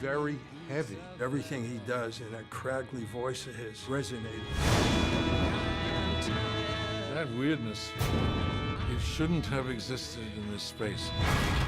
very heavy. Everything he does in that craggly voice of his resonated. That weirdness, it shouldn't have existed in this space.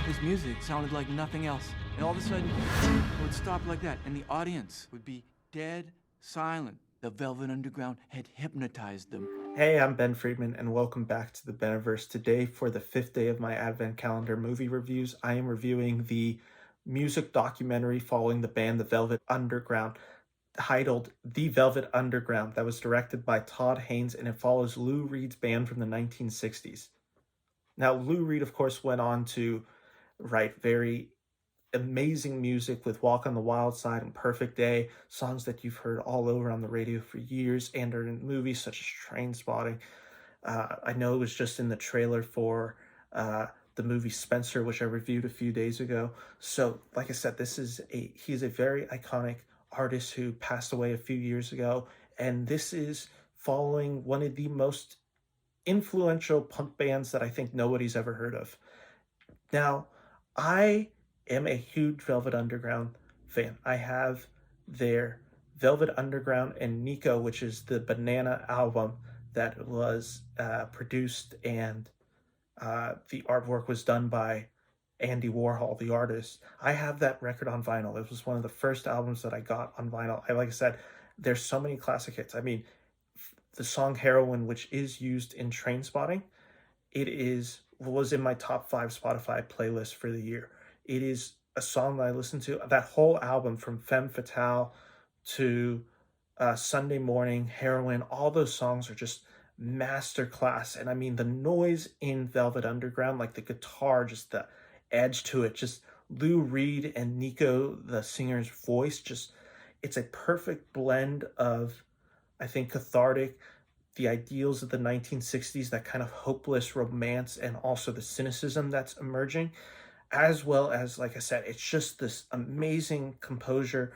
His music sounded like nothing else. And all of a sudden, it would stop like that, and the audience would be dead silent. The Velvet Underground had hypnotized them. Hey, I'm Ben Friedman, and welcome back to the Beniverse. Today, for the 5th day of my Advent Calendar movie reviews, I am reviewing the music documentary following the band The Velvet Underground, titled The Velvet Underground, that was directed by Todd Haynes, and it follows Lou Reed's band from the 1960s. Now, Lou Reed, of course, went on to write very amazing music with Walk on the Wild Side and Perfect Day, songs that you've heard all over on the radio for years and are in movies such as Trainspotting. I know it was just in the trailer for the movie Spencer, which I reviewed a few days ago. So, like I said, he's a very iconic artist who passed away a few years ago, and this is following one of the most influential punk bands that I think nobody's ever heard of. Now, I am a huge Velvet Underground fan. I have their Velvet Underground and Nico, which is the Banana album that was produced, and the artwork was done by Andy Warhol, the artist. I have that record on vinyl. It was one of the first albums that I got on vinyl. Like I said, there's so many classic hits. I mean, the song Heroin, which is used in Trainspotting, was in my top 5 Spotify playlist for the year. It is a song that I listen to. That whole album, from Femme Fatale to Sunday Morning, Heroin, all those songs are just masterclass. And I mean, the noise in Velvet Underground, like the guitar, just the edge to it, just Lou Reed and Nico, the singer's voice, it's a perfect blend of, I think, cathartic, the ideals of the 1960s, that kind of hopeless romance, and also the cynicism that's emerging, as well as, like I said, it's just this amazing composure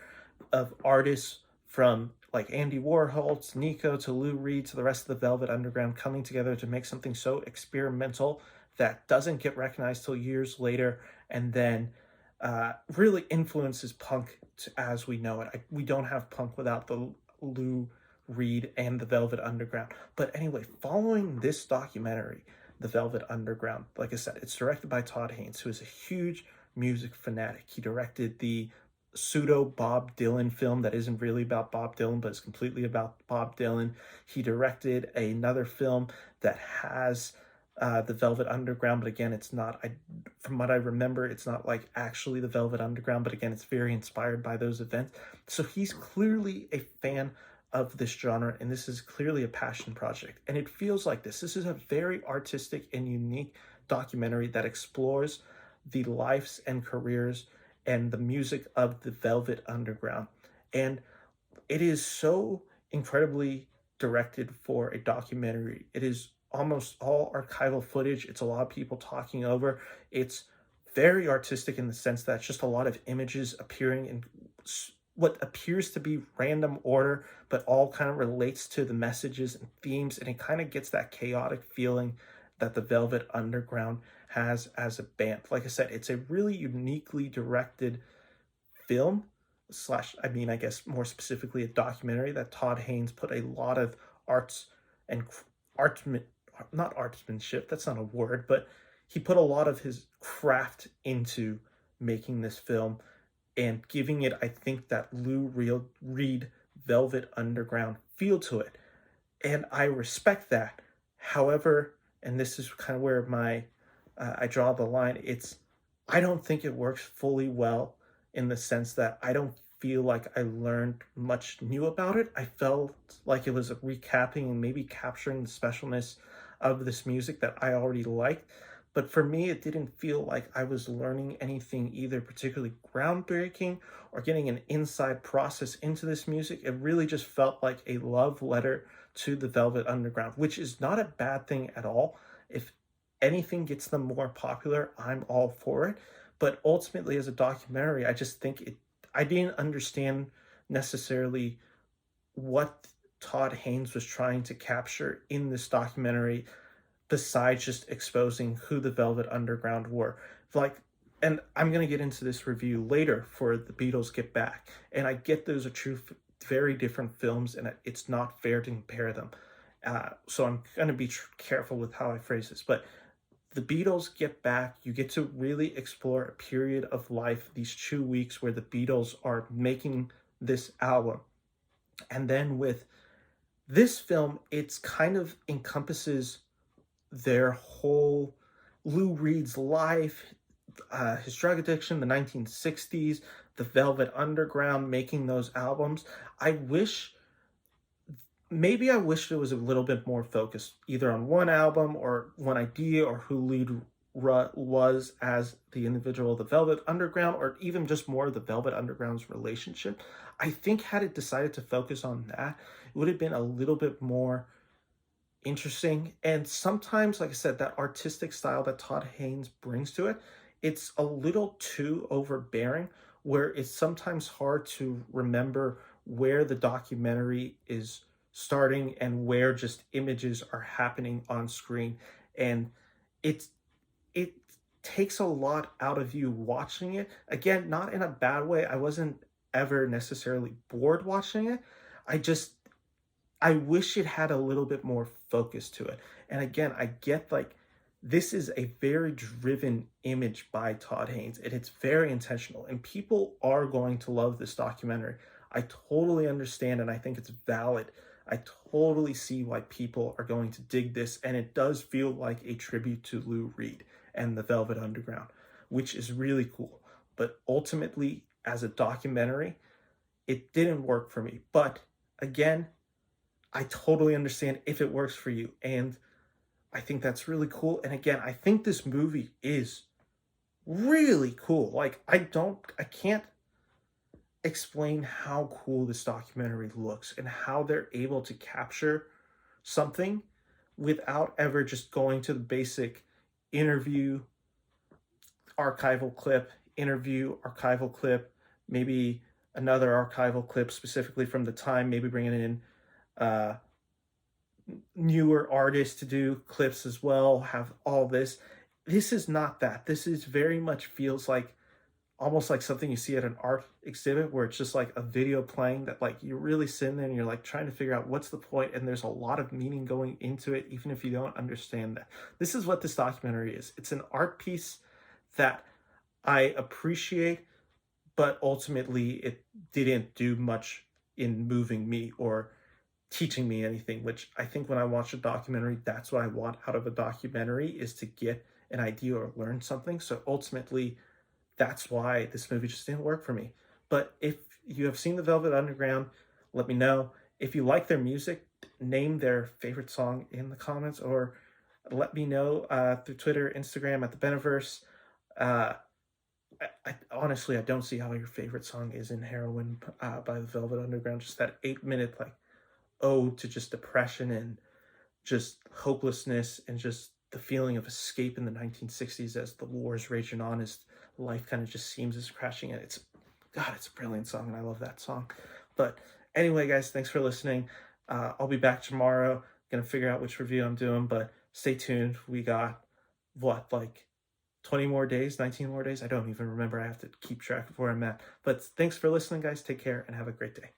of artists from like Andy Warhol to Nico to Lou Reed to the rest of the Velvet Underground coming together to make something so experimental that doesn't get recognized till years later, and then really influences punk as we know it. We don't have punk without the Lou Reed and the Velvet Underground. But anyway, following this documentary, The Velvet Underground, like I said, it's directed by Todd Haynes, who is a huge music fanatic. He directed the pseudo Bob Dylan film that isn't really about Bob Dylan, but it's completely about Bob Dylan. He directed another film that has the Velvet Underground, but again, it's not, from what I remember, it's not like actually the Velvet Underground, but again, it's very inspired by those events. So he's clearly a fan of this genre, and this is clearly a passion project. And it feels like this is a very artistic and unique documentary that explores the lives and careers and the music of the Velvet Underground. And it is so incredibly directed for a documentary. It is almost all archival footage. It's a lot of people talking over. It's very artistic in the sense that it's just a lot of images appearing in what appears to be random order, but all kind of relates to the messages and themes, and it kind of gets that chaotic feeling that the Velvet Underground has as a band. Like I said, it's a really uniquely directed film I guess more specifically a documentary that Todd Haynes put a lot of not artsmanship, that's not a word, but he put a lot of his craft into making this film and giving it, I think, that Lou Reed Velvet Underground feel to it. And I respect that. However, and this is kind of where I draw the line, I don't think it works fully well, in the sense that I don't feel like I learned much new about it. I felt like it was recapping and maybe capturing the specialness of this music that I already liked. But for me, it didn't feel like I was learning anything either particularly groundbreaking or getting an inside process into this music. It really just felt like a love letter to the Velvet Underground, which is not a bad thing at all. If anything gets them more popular, I'm all for it. But ultimately, as a documentary, I just think I didn't understand necessarily what Todd Haynes was trying to capture in this documentary, besides just exposing who the Velvet Underground were. Like, and I'm going to get into this review later for The Beatles Get Back. And I get those are very different films, and it's not fair to compare them. So I'm going to be careful with how I phrase this. But The Beatles Get Back, you get to really explore a period of life, these 2 weeks where the Beatles are making this album. And then with this film, it's kind of encompasses their whole Lou Reed's life, his drug addiction, the 1960s, the Velvet Underground, making those albums. Maybe I wish it was a little bit more focused either on one album or one idea or who Lou was as the individual of the Velvet Underground, or even just more of the Velvet Underground's relationship. I think had it decided to focus on that, it would have been a little bit more interesting. And sometimes, like I said, that artistic style that Todd Haynes brings to it, it's a little too overbearing, where it's sometimes hard to remember where the documentary is starting and where just images are happening on screen. And it takes a lot out of you watching it. Again, not in a bad way. I wasn't ever necessarily bored watching it. I wish it had a little bit more focus to it. And again, I get like this is a very driven image by Todd Haynes, and it's very intentional, and people are going to love this documentary. I totally understand, and I think it's valid. I totally see why people are going to dig this, and it does feel like a tribute to Lou Reed and the Velvet Underground, which is really cool. But ultimately, as a documentary, it didn't work for me. But again, I totally understand if it works for you, and I think that's really cool. And again, I think this movie is really cool. Like, I can't explain how cool this documentary looks and how they're able to capture something without ever just going to the basic interview, archival clip, maybe another archival clip specifically from the time, maybe bringing in newer artists to do clips as well, have all this. This is not that. This is very much feels like almost like something you see at an art exhibit, where it's just like a video playing that like you're really sitting there and you're like trying to figure out what's the point, and there's a lot of meaning going into it even if you don't understand that. This is what this documentary is. It's an art piece that I appreciate, but ultimately it didn't do much in moving me or teaching me anything, which I think when I watch a documentary, that's what I want out of a documentary, is to get an idea or learn something. So ultimately, that's why this movie just didn't work for me. But if you have seen the Velvet Underground, let me know. If you like their music, name their favorite song in the comments, or let me know through Twitter, Instagram at the Beniverse. I honestly, I don't see how your favorite song is in Heroin by the Velvet Underground. Just that 8-minute like ode to just depression and just hopelessness and just the feeling of escape in the 1960s as the war's raging on, as life kind of just seems is crashing. And it's a brilliant song, and I love that song. But anyway, guys, thanks for listening. I'll be back tomorrow. Gonna figure out which review I'm doing, but stay tuned. We got like 20 more days, 19 more days. I don't even remember. I have to keep track of where I'm at. But thanks for listening, guys. Take care and have a great day.